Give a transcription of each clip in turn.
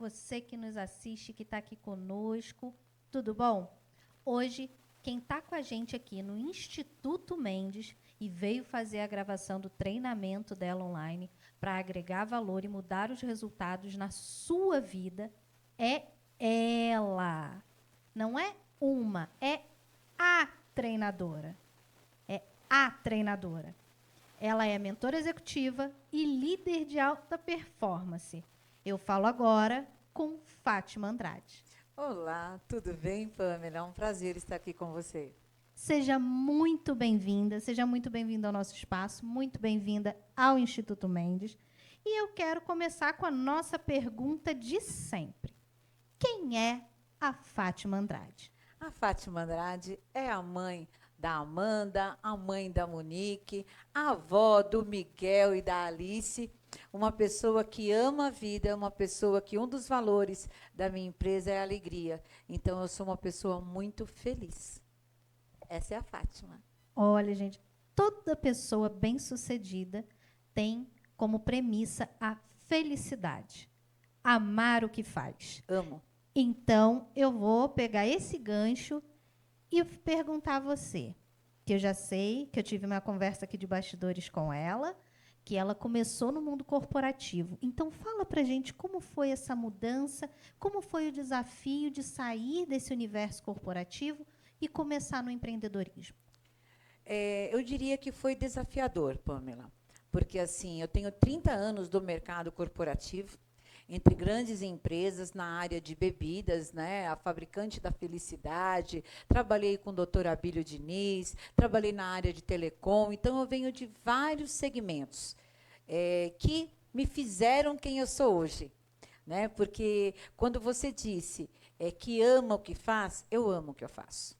você que nos assiste, que está aqui conosco. Tudo bom? Hoje, quem está com a gente aqui no Instituto Mendes e veio fazer a gravação do treinamento dela online para agregar valor e mudar os resultados na sua vida é ela. Não é uma, é a treinadora. É a treinadora. Ela é mentora executiva e líder de alta performance. Eu falo agora com Fátima Andrade. Olá, tudo bem, Pamela? É um prazer estar aqui com você. Seja muito bem-vinda, seja muito bem-vinda ao nosso espaço, muito bem-vinda ao Instituto Mendes. E eu quero começar com a nossa pergunta de sempre. Quem é a Fátima Andrade? A Fátima Andrade é a mãe da Amanda, a mãe da Monique, a avó do Miguel e da Alice, uma pessoa que ama a vida, uma pessoa que um dos valores da minha empresa é a alegria. Então, eu sou uma pessoa muito feliz. Essa é a Fátima. Olha, gente, toda pessoa bem-sucedida tem como premissa a felicidade. Amar o que faz. Amo. Então, eu vou pegar esse gancho e perguntar a você, que eu já sei, que eu tive uma conversa aqui de bastidores com ela, que ela começou no mundo corporativo. Então, fala pra gente como foi essa mudança, como foi o desafio de sair desse universo corporativo e começar no empreendedorismo. Eu diria que foi desafiador, Pamela, porque assim, eu tenho 30 anos do mercado corporativo, entre grandes empresas na área de bebidas, né, a fabricante da felicidade, trabalhei com o Dr. Abílio Diniz, trabalhei na área de telecom, então eu venho de vários segmentos que me fizeram quem eu sou hoje. Né, porque quando você disse que ama o que faz, eu amo o que eu faço.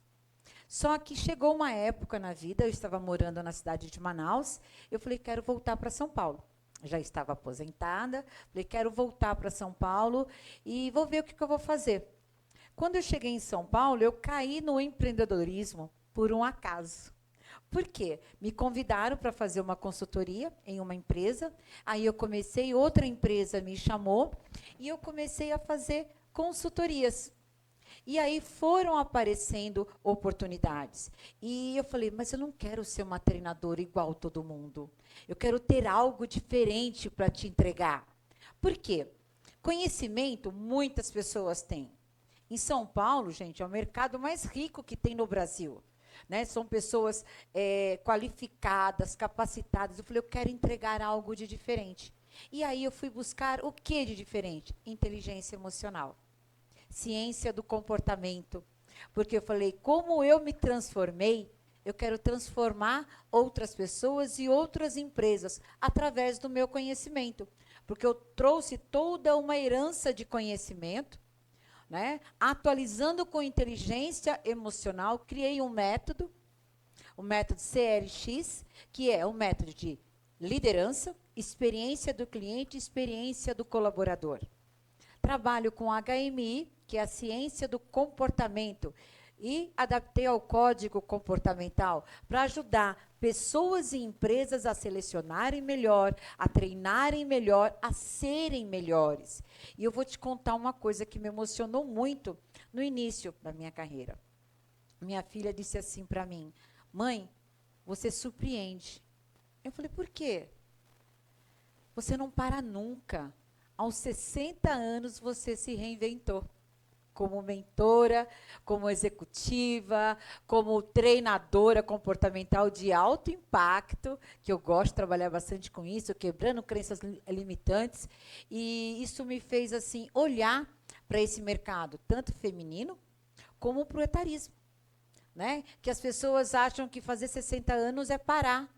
Só que chegou uma época na vida, eu estava morando na cidade de Manaus, eu falei, quero voltar para São Paulo. Já estava aposentada, falei, quero voltar para São Paulo e vou ver o que eu vou fazer. Quando eu cheguei em São Paulo, eu caí no empreendedorismo por um acaso. Por quê? Me convidaram para fazer uma consultoria em uma empresa, aí eu comecei, outra empresa me chamou, e eu comecei a fazer consultorias. E aí foram aparecendo oportunidades. E eu falei, mas eu não quero ser uma treinadora igual todo mundo. Eu quero ter algo diferente para te entregar. Por quê? Conhecimento, muitas pessoas têm. Em São Paulo, gente, é o mercado mais rico que tem no Brasil. Né? São pessoas qualificadas, capacitadas. Eu falei, eu quero entregar algo de diferente. E aí eu fui buscar o que de diferente? Inteligência emocional. Ciência do comportamento. Porque eu falei, como eu me transformei, eu quero transformar outras pessoas e outras empresas através do meu conhecimento. Porque eu trouxe toda uma herança de conhecimento, né? Atualizando com inteligência emocional, criei um método, o método CLX, que é um método de liderança, experiência do cliente, experiência do colaborador. Trabalho com HMI, que é a ciência do comportamento, e adaptei ao código comportamental para ajudar pessoas e empresas a selecionarem melhor, a treinarem melhor, a serem melhores. E eu vou te contar uma coisa que me emocionou muito no início da minha carreira. Minha filha disse assim para mim, mãe, você surpreende. Eu falei, por quê? Você não para nunca. Aos 60 anos, você se reinventou. Como mentora, como executiva, como treinadora comportamental de alto impacto, que eu gosto de trabalhar bastante com isso, quebrando crenças limitantes. E isso me fez assim olhar para esse mercado, tanto feminino como para o etarismo. Né? Que as pessoas acham que fazer 60 anos é parar.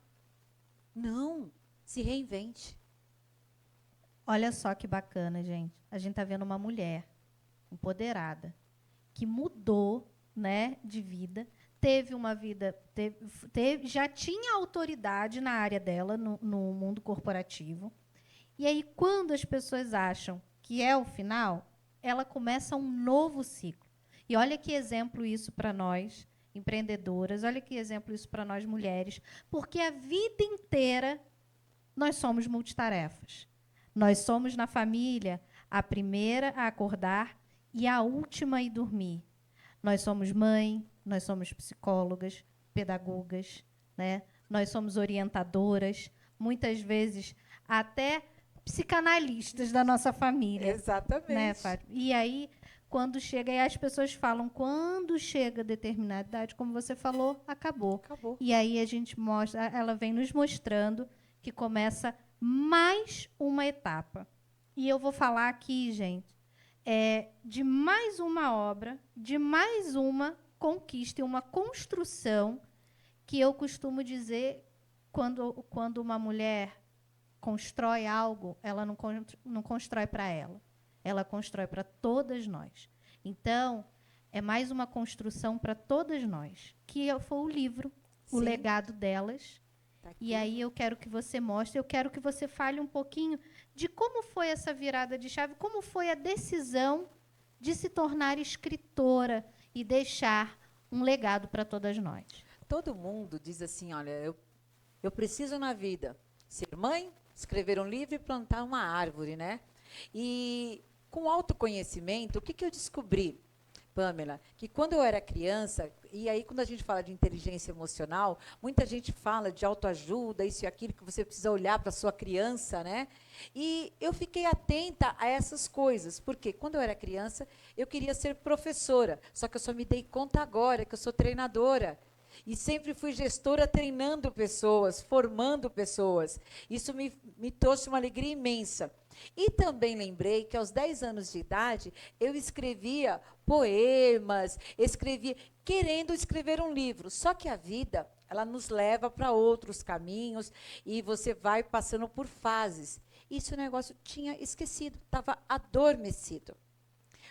Não, se reinvente. Olha só que bacana, gente. A gente está vendo uma mulher empoderada, que mudou, né, de vida, teve uma vida, já tinha autoridade na área dela, no mundo corporativo. E aí, quando as pessoas acham que é o final, ela começa um novo ciclo. E olha que exemplo isso para nós, empreendedoras, olha que exemplo isso para nós mulheres, porque a vida inteira nós somos multitarefas. Nós somos na família A primeira a acordar e a última a ir dormir. Nós somos mãe, nós somos psicólogas, pedagogas, né? Nós somos orientadoras, muitas vezes até psicanalistas da nossa família. Exatamente. Né, Fátima? E aí, quando chega, e as pessoas falam, quando chega a determinada idade, como você falou, acabou. Acabou. E aí a gente mostra, ela vem nos mostrando que começa mais uma etapa. E eu vou falar aqui, gente, de mais uma obra, de mais uma conquista e uma construção que eu costumo dizer, quando uma mulher constrói algo, ela não constrói para ela constrói para todas nós. Então, é mais uma construção para todas nós, que foi o livro, o Sim. legado delas. Tá aqui. E aí eu quero que você mostre, eu quero que você fale um pouquinho de como foi essa virada de chave, como foi a decisão de se tornar escritora e deixar um legado para todas nós. Todo mundo diz assim, olha, eu preciso na vida ser mãe, escrever um livro e plantar uma árvore, né? E com autoconhecimento, o que eu descobri, Pamela? Que quando eu era criança, e aí quando a gente fala de inteligência emocional, muita gente fala de autoajuda, isso e aquilo, que você precisa olhar para a sua criança, né? E eu fiquei atenta a essas coisas, porque quando eu era criança, eu queria ser professora, só que eu só me dei conta agora que eu sou treinadora. E sempre fui gestora treinando pessoas, formando pessoas. Isso me trouxe uma alegria imensa. E também lembrei que aos 10 anos de idade, eu escrevia poemas, querendo escrever um livro. Só que a vida, ela nos leva para outros caminhos e você vai passando por fases. Isso o negócio tinha esquecido, estava adormecido.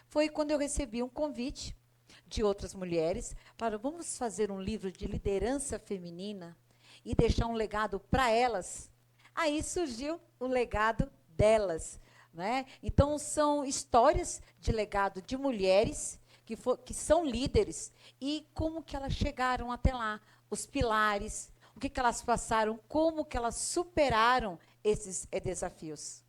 Foi quando eu recebi um convite de outras mulheres, falaram, vamos fazer um livro de liderança feminina e deixar um legado para elas. Aí surgiu o legado delas, né? Então, são histórias de legado de mulheres que são líderes e como que elas chegaram até lá, os pilares, o que elas passaram, como que elas superaram esses desafios.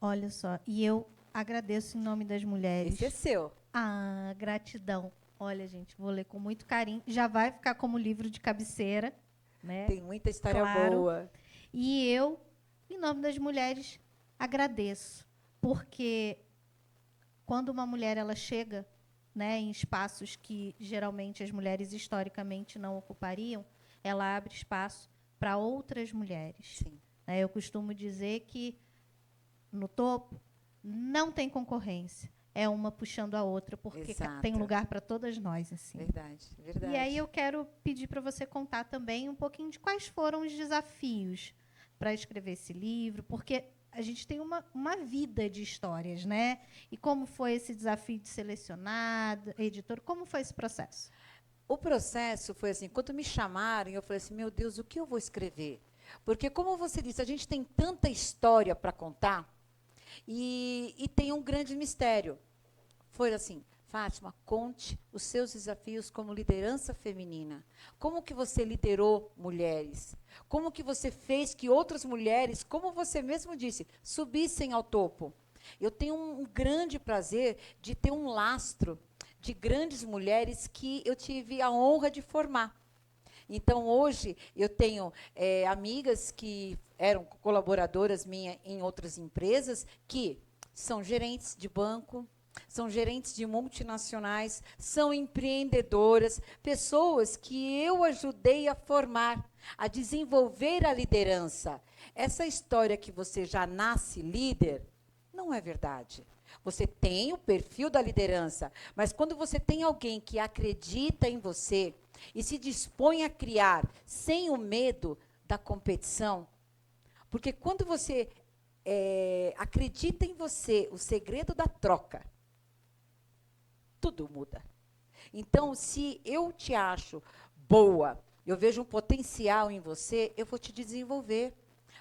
Olha só, e eu agradeço em nome das mulheres. Esse é seu. Ah, gratidão. Olha, gente, vou ler com muito carinho. Já vai ficar como livro de cabeceira, né? Tem muita história Claro. boa. E eu, em nome das mulheres, agradeço, porque quando uma mulher ela chega, né, em espaços que geralmente as mulheres historicamente não ocupariam, ela abre espaço para outras mulheres. Sim. Né? Eu costumo dizer que no topo não tem concorrência. É uma puxando a outra, porque Exato. tem lugar para todas nós. Assim. Verdade, verdade. E aí eu quero pedir para você contar também um pouquinho de quais foram os desafios para escrever esse livro, porque a gente tem uma vida de histórias, né? E como foi esse desafio de selecionar, editor? Como foi esse processo? O processo foi assim, quando me chamaram, eu falei assim, meu Deus, o que eu vou escrever? Porque, como você disse, a gente tem tanta história para contar e tem um grande mistério. Foi assim, Fátima, conte os seus desafios como liderança feminina. Como que você liderou mulheres? Como que você fez que outras mulheres, como você mesmo disse, subissem ao topo? Eu tenho um grande prazer de ter um lastro de grandes mulheres que eu tive a honra de formar. Então, hoje, eu tenho amigas que eram colaboradoras minhas em outras empresas, que são gerentes de banco, são gerentes de multinacionais, são empreendedoras, pessoas que eu ajudei a formar, a desenvolver a liderança. Essa história que você já nasce líder, não é verdade. Você tem o perfil da liderança, mas quando você tem alguém que acredita em você e se dispõe a criar sem o medo da competição, porque quando você acredita em você, o segredo da troca, tudo muda. Então, se eu te acho boa, eu vejo um potencial em você, eu vou te desenvolver,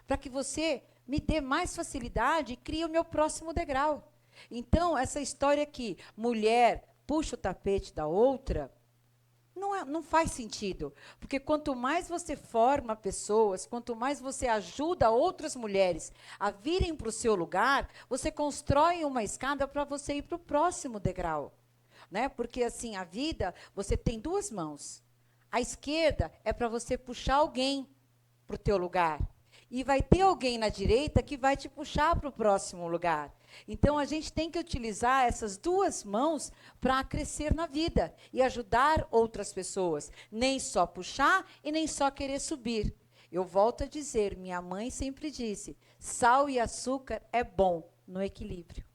para que você me dê mais facilidade e crie o meu próximo degrau. Então, essa história que mulher puxa o tapete da outra, não faz sentido. Porque quanto mais você forma pessoas, quanto mais você ajuda outras mulheres a virem para o seu lugar, você constrói uma escada para você ir para o próximo degrau. Né? Porque, assim, a vida, você tem duas mãos. A esquerda é para você puxar alguém para o teu lugar. E vai ter alguém na direita que vai te puxar para o próximo lugar. Então, a gente tem que utilizar essas duas mãos para crescer na vida e ajudar outras pessoas. Nem só puxar e nem só querer subir. Eu volto a dizer, minha mãe sempre disse, sal e açúcar é bom no equilíbrio.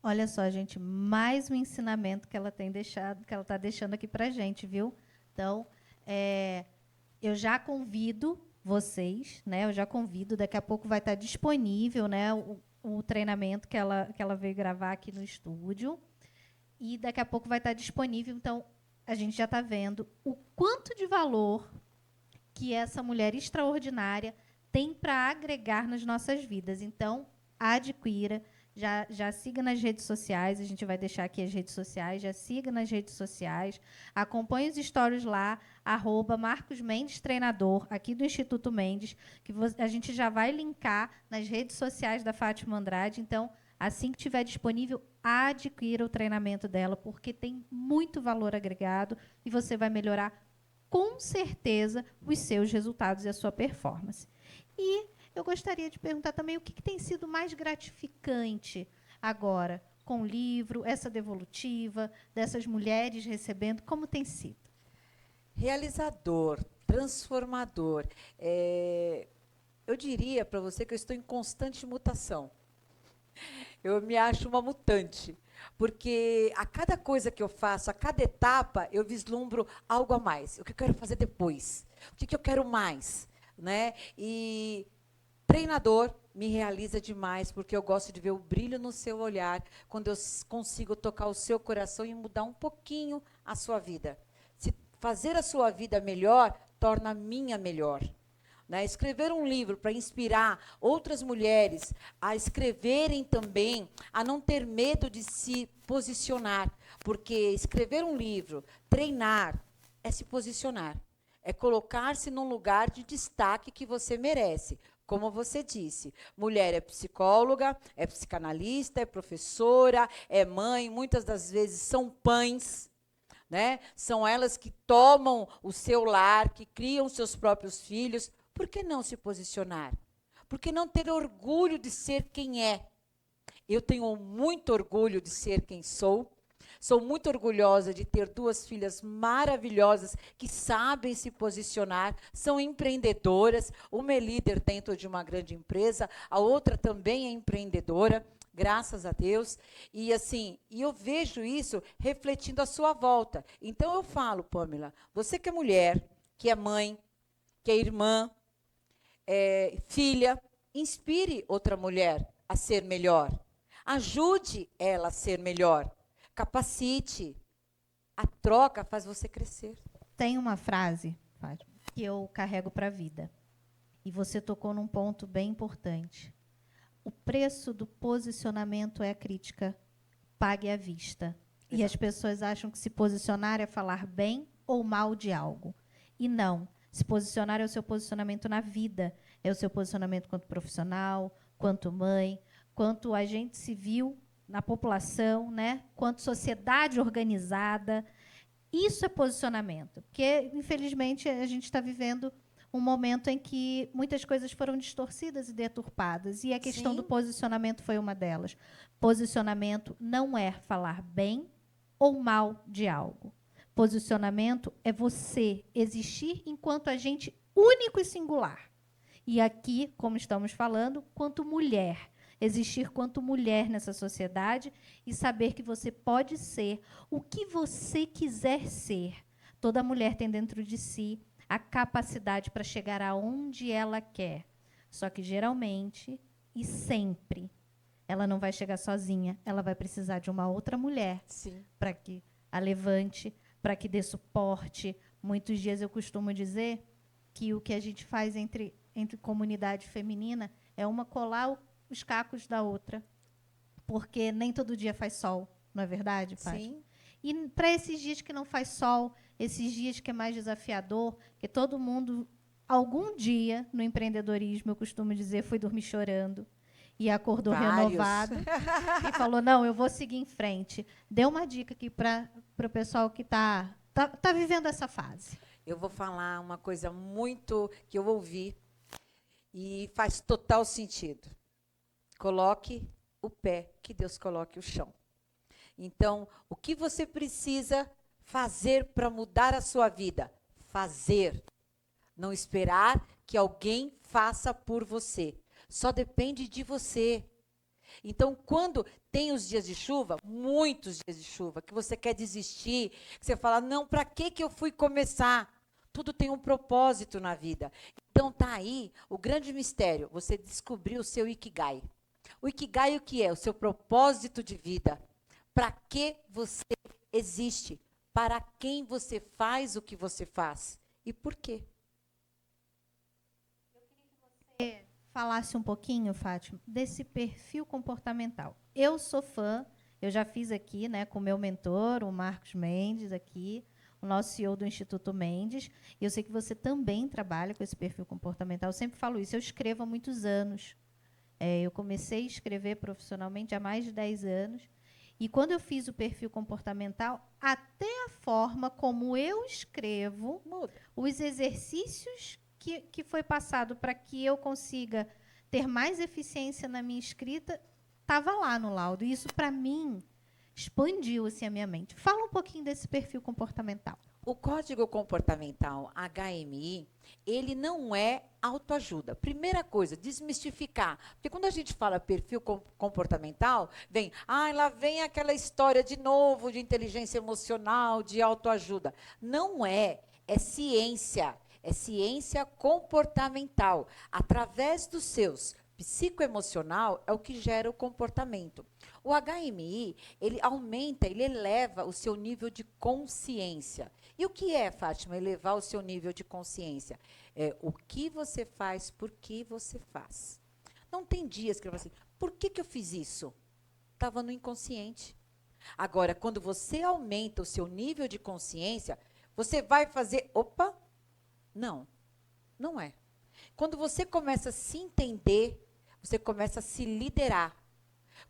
Olha só, gente, mais um ensinamento que ela tem deixado, que ela está deixando aqui para a gente, viu? Então, eu já convido vocês, né? Eu já convido, daqui a pouco vai estar disponível, né? O treinamento que ela veio gravar aqui no estúdio. E daqui a pouco vai estar disponível. Então, a gente já está vendo o quanto de valor que essa mulher extraordinária tem para agregar nas nossas vidas. Então, adquira. Já siga nas redes sociais, a gente vai deixar aqui as redes sociais, já siga nas redes sociais, acompanhe os stories lá, @Marcos Mendes Treinador, aqui do Instituto Mendes, que a gente já vai linkar nas redes sociais da Fátima Andrade. Então, assim que estiver disponível, adquira o treinamento dela, porque tem muito valor agregado e você vai melhorar, com certeza, os seus resultados e a sua performance. E eu gostaria de perguntar também o que tem sido mais gratificante agora com o livro, essa devolutiva, dessas mulheres recebendo, como tem sido? Realizador, transformador. Eu diria para você que eu estou em constante mutação. Eu me acho uma mutante, porque a cada coisa que eu faço, a cada etapa, eu vislumbro algo a mais. O que eu quero fazer depois? O que eu quero mais? Né? E treinador me realiza demais, porque eu gosto de ver o brilho no seu olhar, quando eu consigo tocar o seu coração e mudar um pouquinho a sua vida. Se fazer a sua vida melhor, torna a minha melhor. Né? Escrever um livro para inspirar outras mulheres a escreverem também, a não ter medo de se posicionar, porque escrever um livro, treinar, é se posicionar. É colocar-se num lugar de destaque que você merece. Como você disse, mulher é psicóloga, é psicanalista, é professora, é mãe, muitas das vezes são pães, né? São elas que tomam o seu lar, que criam seus próprios filhos. Por que não se posicionar? Por que não ter orgulho de ser quem é? Eu tenho muito orgulho de ser quem sou. Sou muito orgulhosa de ter duas filhas maravilhosas que sabem se posicionar, são empreendedoras. Uma é líder dentro de uma grande empresa, a outra também é empreendedora, graças a Deus. E assim, eu vejo isso refletindo à sua volta. Então eu falo, Pamela, você que é mulher, que é mãe, que é irmã, filha, inspire outra mulher a ser melhor. Ajude ela a ser melhor. Capacite. A troca faz você crescer. Tem uma frase, Fátima, que eu carrego para a vida. E você tocou num ponto bem importante. O preço do posicionamento é a crítica. Pague à vista. Exato. E as pessoas acham que se posicionar é falar bem ou mal de algo. E não. Se posicionar é o seu posicionamento na vida. É o seu posicionamento quanto profissional, quanto mãe, quanto agente civil na população, né? Quanto sociedade organizada. Isso é posicionamento. Porque, infelizmente, a gente está vivendo um momento em que muitas coisas foram distorcidas e deturpadas. E a questão do posicionamento foi uma delas. Posicionamento não é falar bem ou mal de algo. Posicionamento é você existir enquanto agente único e singular. E aqui, como estamos falando, quanto mulher. Existir quanto mulher nessa sociedade e saber que você pode ser o que você quiser ser. Toda mulher tem dentro de si a capacidade para chegar aonde ela quer. Só que, geralmente, e sempre, ela não vai chegar sozinha. Ela vai precisar de uma outra mulher para que a levante, para que dê suporte. Muitos dias eu costumo dizer que o que a gente faz entre comunidade feminina é uma colar os cacos da outra, porque nem todo dia faz sol, não é verdade, Fátima? Sim. E para esses dias que não faz sol, esses dias que é mais desafiador, que todo mundo, algum dia no empreendedorismo, eu costumo dizer, foi dormir chorando e acordou renovado e falou, não, eu vou seguir em frente. Dê uma dica aqui para o pessoal que tá vivendo essa fase. Eu vou falar uma coisa muito que eu ouvi e faz total sentido. Coloque o pé, que Deus coloque o chão. Então, o que você precisa fazer para mudar a sua vida? Fazer. Não esperar que alguém faça por você. Só depende de você. Então, quando tem os dias de chuva, muitos dias de chuva, que você quer desistir, que você fala, não, para que eu fui começar? Tudo tem um propósito na vida. Então, tá aí o grande mistério, você descobrir o seu Ikigai. O Ikigai o que é? O seu propósito de vida. Para que você existe? Para quem você faz o que você faz? E por quê? Falasse um pouquinho, Fátima, desse perfil comportamental. Eu sou fã, eu já fiz aqui, né, com o meu mentor, o Marcos Mendes, aqui, o nosso CEO do Instituto Mendes, e eu sei que você também trabalha com esse perfil comportamental. Eu sempre falo isso, eu escrevo há muitos anos. Eu comecei a escrever profissionalmente há mais de 10 anos, e quando eu fiz o perfil comportamental, até a forma como eu escrevo, Muda. os exercícios que foi passado para que eu consiga ter mais eficiência na minha escrita, estava lá no laudo. E isso, para mim, expandiu assim, a minha mente. Fala um pouquinho desse perfil comportamental. O código comportamental HMI, ele não é autoajuda. Primeira coisa, desmistificar. Porque quando a gente fala perfil comportamental, vem, lá vem aquela história de novo de inteligência emocional, de autoajuda. Não é, é ciência. É ciência comportamental. Através dos seus psicoemocional é o que gera o comportamento. O HMI, ele aumenta, ele eleva o seu nível de consciência. E o que é, Fátima, elevar o seu nível de consciência? É o que você faz, por que você faz. Não tem dias que eu falo assim, por que eu fiz isso? Estava no inconsciente. Agora, quando você aumenta o seu nível de consciência, você vai fazer, opa, não, não é. Quando você começa a se entender, você começa a se liderar.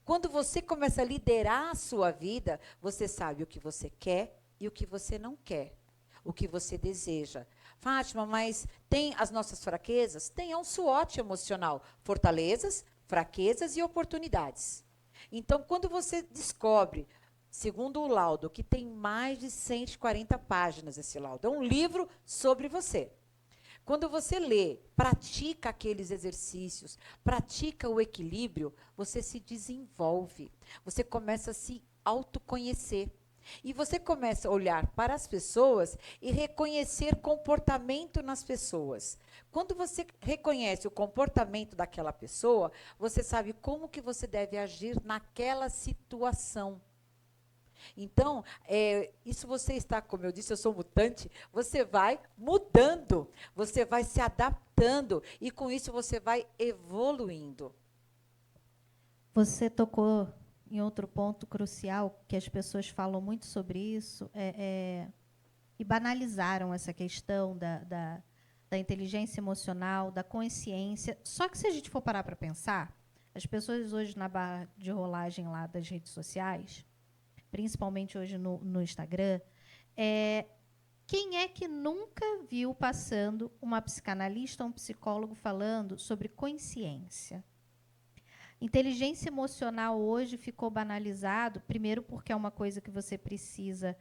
Quando você começa a liderar a sua vida, você sabe o que você quer e o que você não quer, o que você deseja. Fátima, mas tem as nossas fraquezas? Tem, é um SWOT emocional. Fortalezas, fraquezas e oportunidades. Então, quando você descobre, segundo o laudo, que tem mais de 140 páginas esse laudo, é um livro sobre você. Quando você lê, pratica aqueles exercícios, pratica o equilíbrio, você se desenvolve. Você começa a se autoconhecer. E você começa a olhar para as pessoas e reconhecer comportamento nas pessoas. Quando você reconhece o comportamento daquela pessoa, você sabe como que você deve agir naquela situação. Então, isso você está, como eu disse, eu sou mutante, você vai mudando, você vai se adaptando e com isso você vai evoluindo. Você tocou em outro ponto crucial, que as pessoas falam muito sobre isso, e banalizaram essa questão da inteligência emocional, da consciência. Só que se a gente for parar para pensar, as pessoas hoje na barra de rolagem lá das redes sociais, principalmente hoje no Instagram, quem é que nunca viu passando uma psicanalista ou um psicólogo falando sobre consciência? Inteligência emocional hoje ficou banalizado, primeiro porque é uma coisa que você precisa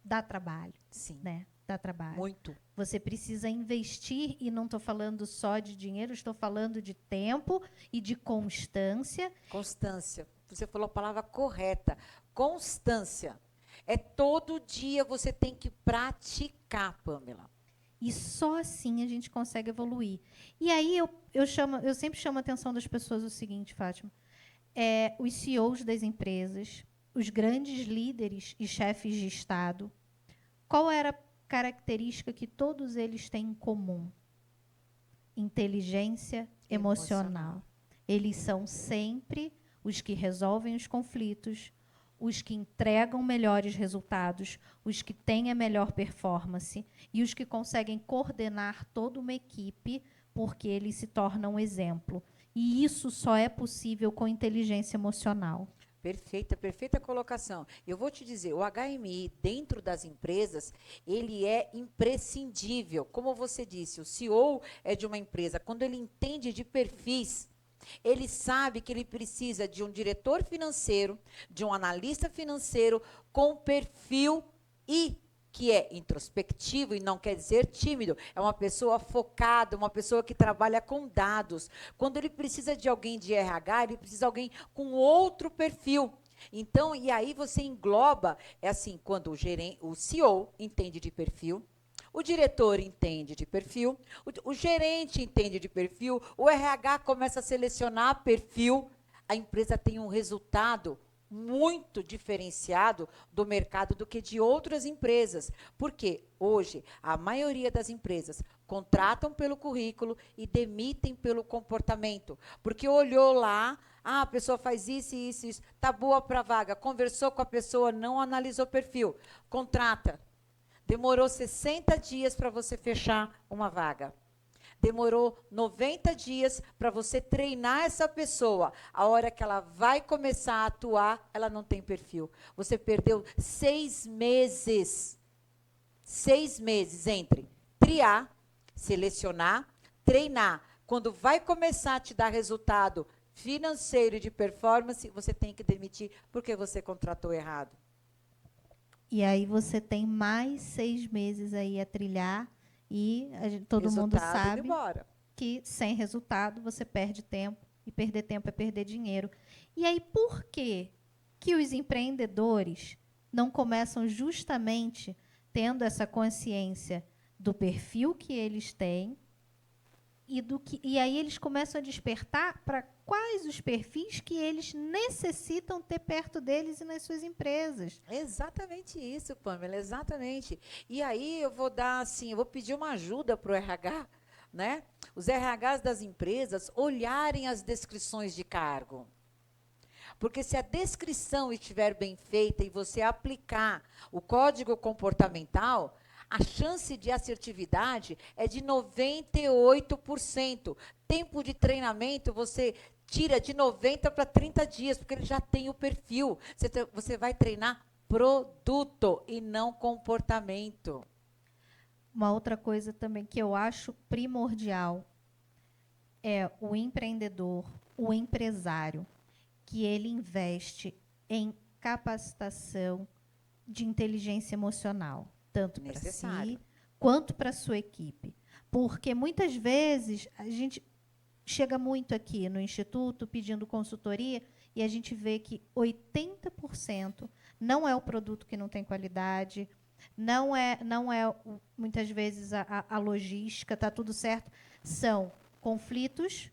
dar trabalho. Sim. Né? Dá trabalho. Muito. Você precisa investir, e não estou falando só de dinheiro, estou falando de tempo e de constância. Constância. Você falou a palavra correta. Constância. É todo dia você tem que praticar, Pamela. E só assim a gente consegue evoluir. E aí eu sempre chamo a atenção das pessoas o seguinte, Fátima. Os CEOs das empresas, os grandes líderes e chefes de Estado, qual era a característica que todos eles têm em comum? Inteligência emocional. Eles são sempre os que resolvem os conflitos, os que entregam melhores resultados, os que têm a melhor performance e os que conseguem coordenar toda uma equipe, porque eles se tornam um exemplo. E isso só é possível com inteligência emocional. Perfeita, perfeita colocação. Eu vou te dizer, o HMI dentro das empresas, ele é imprescindível. Como você disse, o CEO é de uma empresa, quando ele entende de perfis, ele sabe que ele precisa de um diretor financeiro, de um analista financeiro com perfil que é introspectivo e não quer dizer tímido, é uma pessoa focada, uma pessoa que trabalha com dados. Quando ele precisa de alguém de RH, ele precisa de alguém com outro perfil. Então, e aí você engloba, é assim, quando o CEO entende de perfil, o diretor entende de perfil, o gerente entende de perfil, o RH começa a selecionar perfil, a empresa tem um resultado muito diferenciado do mercado do que de outras empresas. Porque hoje a maioria das empresas contratam pelo currículo e demitem pelo comportamento. Porque olhou lá, a pessoa faz isso, isso, isso, tá boa para a vaga, conversou com a pessoa, não analisou o perfil, contrata. Demorou 60 dias para você fechar uma vaga. Demorou 90 dias para você treinar essa pessoa. A hora que ela vai começar a atuar, ela não tem perfil. Você perdeu 6 meses. 6 meses entre triar, selecionar, treinar. Quando vai começar a te dar resultado financeiro e de performance, você tem que demitir porque você contratou errado. E aí você tem mais 6 meses aí a trilhar e todo mundo Resultado, indo sabe embora. que sem resultado você perde tempo e perder tempo é perder dinheiro. E aí por que os empreendedores não começam justamente tendo essa consciência do perfil que eles têm e aí eles começam a despertar para quais os perfis que eles necessitam ter perto deles e nas suas empresas. Exatamente isso, Pamela, exatamente. E aí eu vou dar assim, eu vou pedir uma ajuda para o RH, né? Os RHs das empresas olharem as descrições de cargo. Porque se a descrição estiver bem feita e você aplicar o código comportamental, a chance de assertividade é de 98%. Tempo de treinamento, você tira de 90 para 30 dias, porque ele já tem o perfil. Você vai treinar produto e não comportamento. Uma outra coisa também que eu acho primordial é o empreendedor, o empresário, que ele investe em capacitação de inteligência emocional, tanto para si quanto para a sua equipe. Porque muitas vezes a gente chega muito aqui no Instituto pedindo consultoria e a gente vê que 80% não é o produto que não tem qualidade, não é muitas vezes a logística, está tudo certo, são conflitos,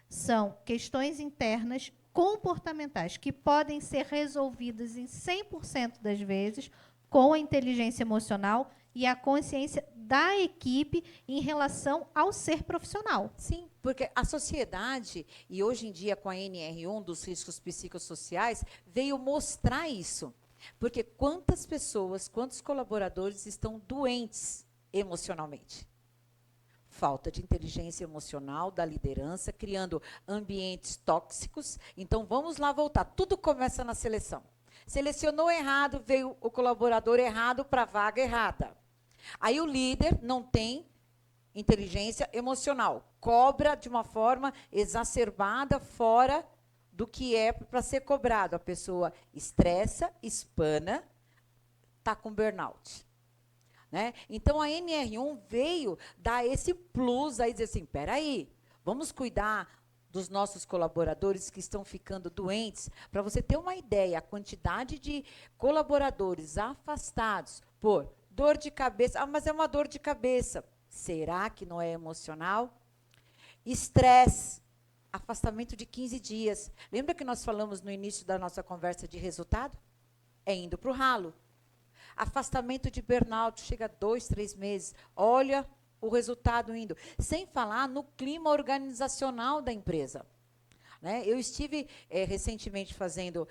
são questões internas comportamentais que podem ser resolvidas em 100% das vezes com a inteligência emocional e a consciência da equipe em relação ao ser profissional. Sim, porque a sociedade, e hoje em dia com a NR1 dos riscos psicossociais, veio mostrar isso. Porque quantas pessoas, quantos colaboradores estão doentes emocionalmente? Falta de inteligência emocional da liderança, criando ambientes tóxicos. Então, vamos lá voltar. Tudo começa na seleção. Selecionou errado, veio o colaborador errado para a vaga errada. Aí o líder não tem inteligência emocional. Cobra de uma forma exacerbada, fora do que é para ser cobrado. A pessoa estressa, espana, está com burnout. Né? Então, a NR1 veio dar esse plus aí, dizer assim, peraí, vamos cuidar dos nossos colaboradores que estão ficando doentes. Para você ter uma ideia, a quantidade de colaboradores afastados por dor de cabeça. Ah, mas é uma dor de cabeça. Será que não é emocional? Estresse, afastamento de 15 dias. Lembra que nós falamos no início da nossa conversa de resultado? É indo para o ralo. Afastamento de burnout, chega a 2, 3 meses. Olha o resultado indo. Sem falar no clima organizacional da empresa. né? Eu estive recentemente fazendo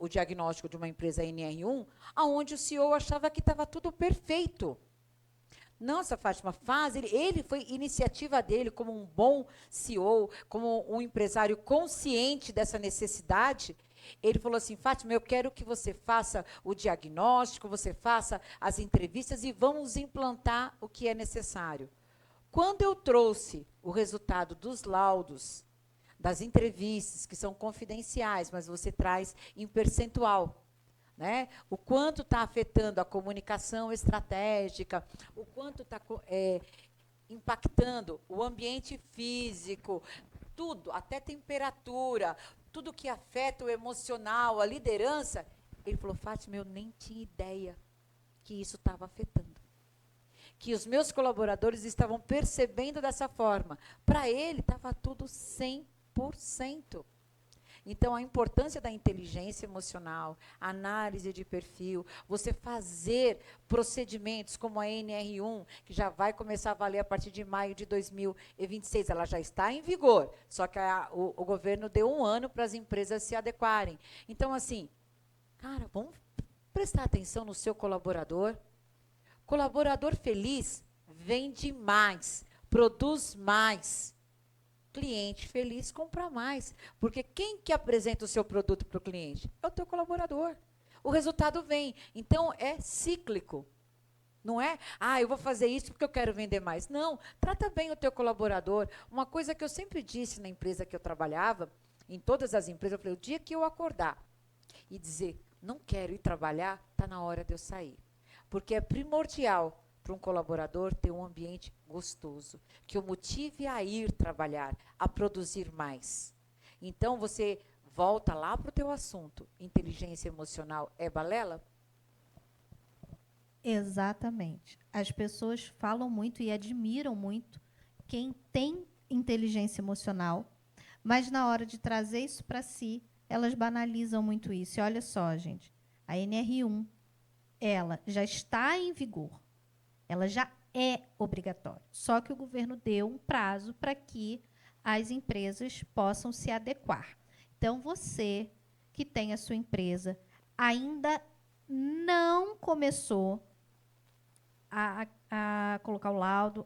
o diagnóstico de uma empresa NR1, onde o CEO achava que estava tudo perfeito. Nossa, Fátima, ele foi iniciativa dele como um bom CEO, como um empresário consciente dessa necessidade. Ele falou assim, Fátima, eu quero que você faça o diagnóstico, você faça as entrevistas e vamos implantar o que é necessário. Quando eu trouxe o resultado dos laudos, das entrevistas, que são confidenciais, mas você traz em percentual, né? O quanto está afetando a comunicação estratégica, o quanto está impactando o ambiente físico, tudo, até temperatura, tudo que afeta o emocional, a liderança. Ele falou, Fátima, eu nem tinha ideia que isso estava afetando. Que os meus colaboradores estavam percebendo dessa forma. Para ele, estava tudo 100%. Então, a importância da inteligência emocional, análise de perfil, você fazer procedimentos como a NR1, que já vai começar a valer a partir de maio de 2026, ela já está em vigor, só que o governo deu 1 ano para as empresas se adequarem. Então, assim, cara, vamos prestar atenção no seu colaborador. Colaborador feliz vende mais, produz mais. Cliente feliz compra mais. Porque quem que apresenta o seu produto para o cliente? É o teu colaborador. O resultado vem. Então, é cíclico. Não é, eu vou fazer isso porque eu quero vender mais. Não, trata bem o teu colaborador. Uma coisa que eu sempre disse na empresa que eu trabalhava, em todas as empresas, eu falei, o dia que eu acordar e dizer, não quero ir trabalhar, está na hora de eu sair. Porque é primordial para um colaborador ter um ambiente gostoso, que o motive a ir trabalhar, a produzir mais. Então, você volta lá para o teu assunto. Inteligência emocional é balela? Exatamente. As pessoas falam muito e admiram muito quem tem inteligência emocional, mas na hora de trazer isso para si, elas banalizam muito isso. E olha só, gente, a NR1, ela já está em vigor. Ela já é obrigatória. Só que o governo deu um prazo para que as empresas possam se adequar. Então, você que tem a sua empresa ainda não começou a colocar o laudo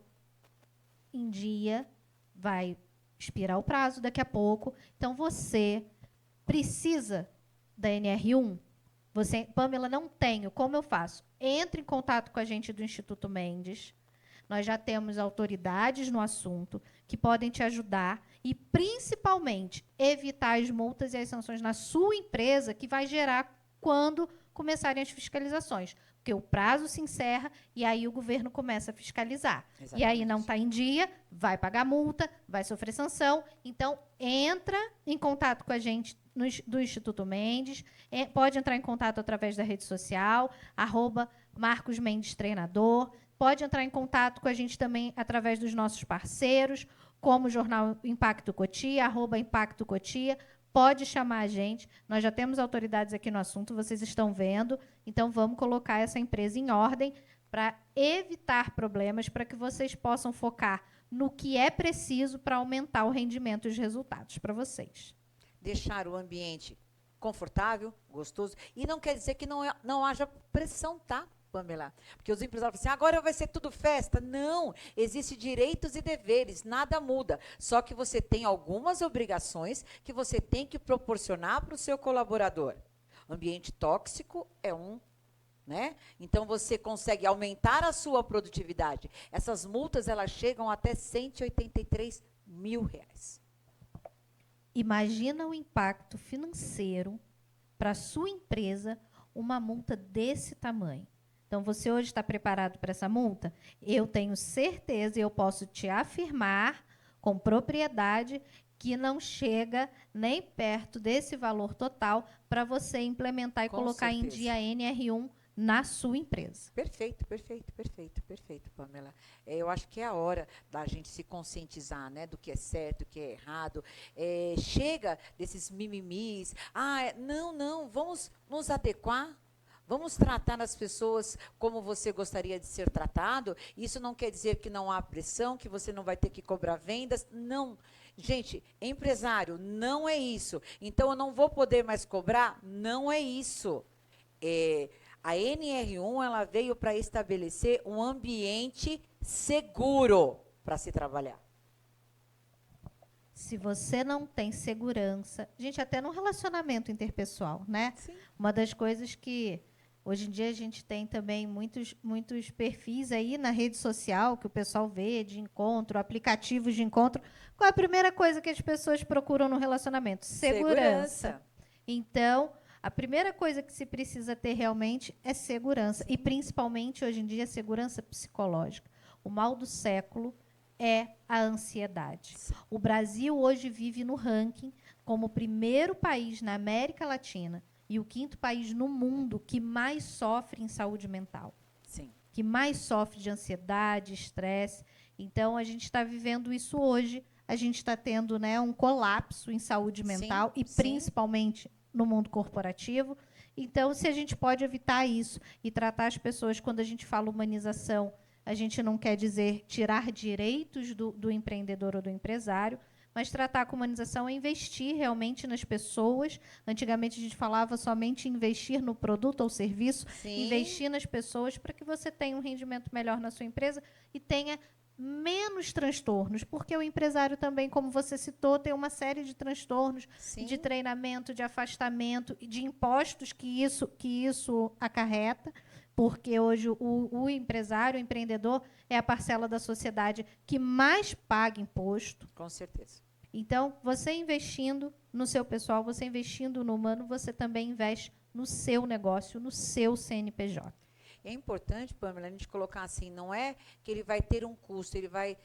em dia, vai expirar o prazo daqui a pouco. Então, você precisa da NR1? Você, Pamela, não tenho. Como eu faço? Entre em contato com a gente do Instituto Mendes. Nós já temos autoridades no assunto que podem te ajudar e, principalmente, evitar as multas e as sanções na sua empresa, que vai gerar quando começarem as fiscalizações. Porque o prazo se encerra e aí o governo começa a fiscalizar. Exatamente. E aí não está em dia, vai pagar multa, vai sofrer sanção. Então, entra em contato com a gente do Instituto Mendes, pode entrar em contato através da rede social, @MarcosMendesTreinador, pode entrar em contato com a gente também através dos nossos parceiros, como o jornal Impacto Cotia, @Impacto Cotia, pode chamar a gente, nós já temos autoridades aqui no assunto, vocês estão vendo, então vamos colocar essa empresa em ordem para evitar problemas, para que vocês possam focar no que é preciso para aumentar o rendimento e os resultados para vocês. Deixar o ambiente confortável, gostoso, e não quer dizer que não haja pressão, tá, Pamela? Porque os empresários falam assim, agora vai ser tudo festa. Não, existem direitos e deveres, nada muda. Só que você tem algumas obrigações que você tem que proporcionar para o seu colaborador. Ambiente tóxico é um, né? Então, você consegue aumentar a sua produtividade. Essas multas, elas chegam até R$183 mil. Imagina o impacto financeiro para a sua empresa uma multa desse tamanho. Então, você hoje está preparado para essa multa? Eu tenho certeza e eu posso te afirmar com propriedade que não chega nem perto desse valor total para você implementar e colocar em dia a NR1 na sua empresa. Perfeito, perfeito, perfeito, perfeito, Pamela. Eu acho que é a hora da gente se conscientizar, né, do que é certo, do que é errado. Chega desses mimimis. Não, vamos nos adequar. Vamos tratar as pessoas como você gostaria de ser tratado. Isso não quer dizer que não há pressão, que você não vai ter que cobrar vendas. Não. Gente, empresário, não é isso. Então, eu não vou poder mais cobrar? Não é isso. A NR1 ela veio para estabelecer um ambiente seguro para se trabalhar. Se você não tem segurança, gente, até no relacionamento interpessoal, né? Sim. Uma das coisas que hoje em dia a gente tem também muitos perfis aí na rede social que o pessoal vê de encontro, aplicativos de encontro. Qual é a primeira coisa que as pessoas procuram no relacionamento? Segurança. Então, a primeira coisa que se precisa ter realmente é segurança. E, principalmente, hoje em dia, segurança psicológica. O mal do século é a ansiedade. O Brasil hoje vive no ranking como o primeiro país na América Latina e o 5º país no mundo que mais sofre em saúde mental. Sim. Que mais sofre de ansiedade, estresse. Então, a gente está vivendo isso hoje. A gente está tendo, né, um colapso em saúde mental e, principalmente, no mundo corporativo. Então, se a gente pode evitar isso e tratar as pessoas, quando a gente fala humanização, a gente não quer dizer tirar direitos do empreendedor ou do empresário, mas tratar com humanização é investir realmente nas pessoas. Antigamente, a gente falava somente em investir no produto ou serviço, investir nas pessoas para que você tenha um rendimento melhor na sua empresa e tenha menos transtornos, porque o empresário também, como você citou, tem uma série de transtornos, de treinamento, de afastamento, de impostos que isso acarreta, porque hoje o empresário, o empreendedor, é a parcela da sociedade que mais paga imposto. Com certeza. Então, você investindo no seu pessoal, você investindo no humano, você também investe no seu negócio, no seu CNPJ. É importante, Pamela, a gente colocar assim, não é que ele vai ter um custo, ele vai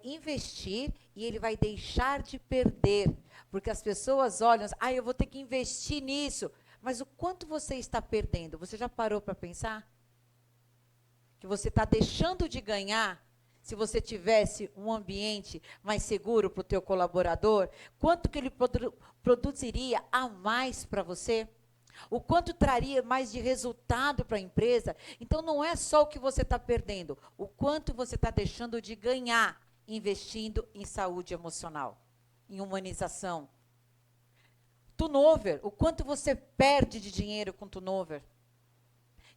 investir e ele vai deixar de perder. Porque as pessoas olham, eu vou ter que investir nisso. Mas o quanto você está perdendo? Você já parou para pensar? Que você está deixando de ganhar se você tivesse um ambiente mais seguro para o teu colaborador? Quanto que ele produziria a mais para você? O quanto traria mais de resultado para a empresa? Então, não é só o que você está perdendo, o quanto você está deixando de ganhar investindo em saúde emocional, em humanização. Turnover, o quanto você perde de dinheiro com turnover.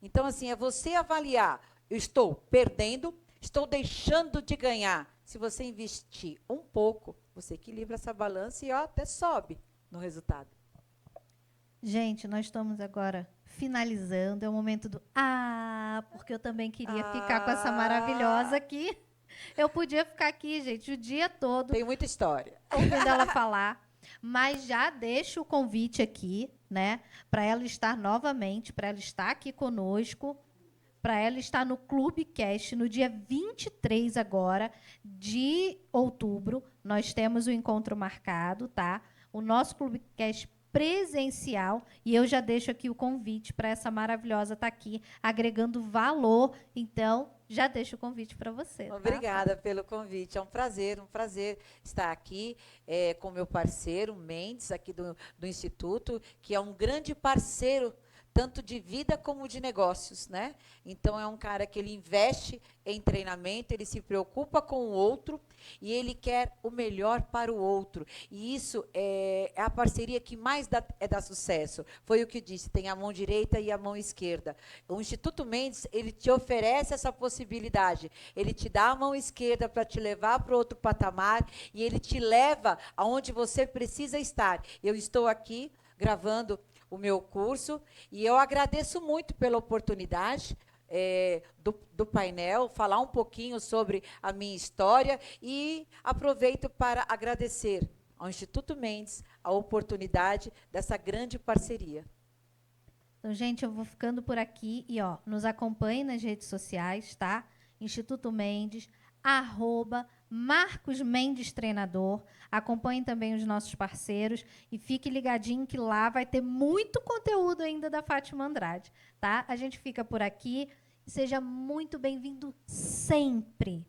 Então, assim, é você avaliar, eu estou perdendo, estou deixando de ganhar. Se você investir um pouco, você equilibra essa balança e até sobe no resultado. Gente, nós estamos agora finalizando. É o momento do porque eu também queria ficar com essa maravilhosa aqui. Eu podia ficar aqui, gente, o dia todo. Tem muita história. Ouvindo ela falar. Mas já deixo o convite aqui, né? Para ela estar novamente, para ela estar aqui conosco, para ela estar no Clubecast no dia 23 agora de outubro. Nós temos o encontro marcado, tá? O nosso Clubecast presencial, e eu já deixo aqui o convite para essa maravilhosa estar aqui, agregando valor. Então, já deixo o convite para você. Obrigada pelo convite. É um prazer estar aqui com meu parceiro, Mendes, aqui do Instituto, que é um grande parceiro, tanto de vida como de negócios, né? Então, é um cara que ele investe em treinamento, ele se preocupa com o outro e ele quer o melhor para o outro. E isso é a parceria que mais dá sucesso. Foi o que disse, tem a mão direita e a mão esquerda. O Instituto Mendes, ele te oferece essa possibilidade. Ele te dá a mão esquerda para te levar para outro patamar e ele te leva aonde você precisa estar. Eu estou aqui gravando o meu curso, e eu agradeço muito pela oportunidade do painel, falar um pouquinho sobre a minha história, e aproveito para agradecer ao Instituto Mendes a oportunidade dessa grande parceria. Então, gente, eu vou ficando por aqui, e nos acompanhe nas redes sociais, tá? Instituto Mendes, @Marcos Mendes Treinador. Acompanhem também os nossos parceiros e fique ligadinho que lá vai ter muito conteúdo ainda da Fátima Andrade, tá? A gente fica por aqui. Seja muito bem-vindo sempre.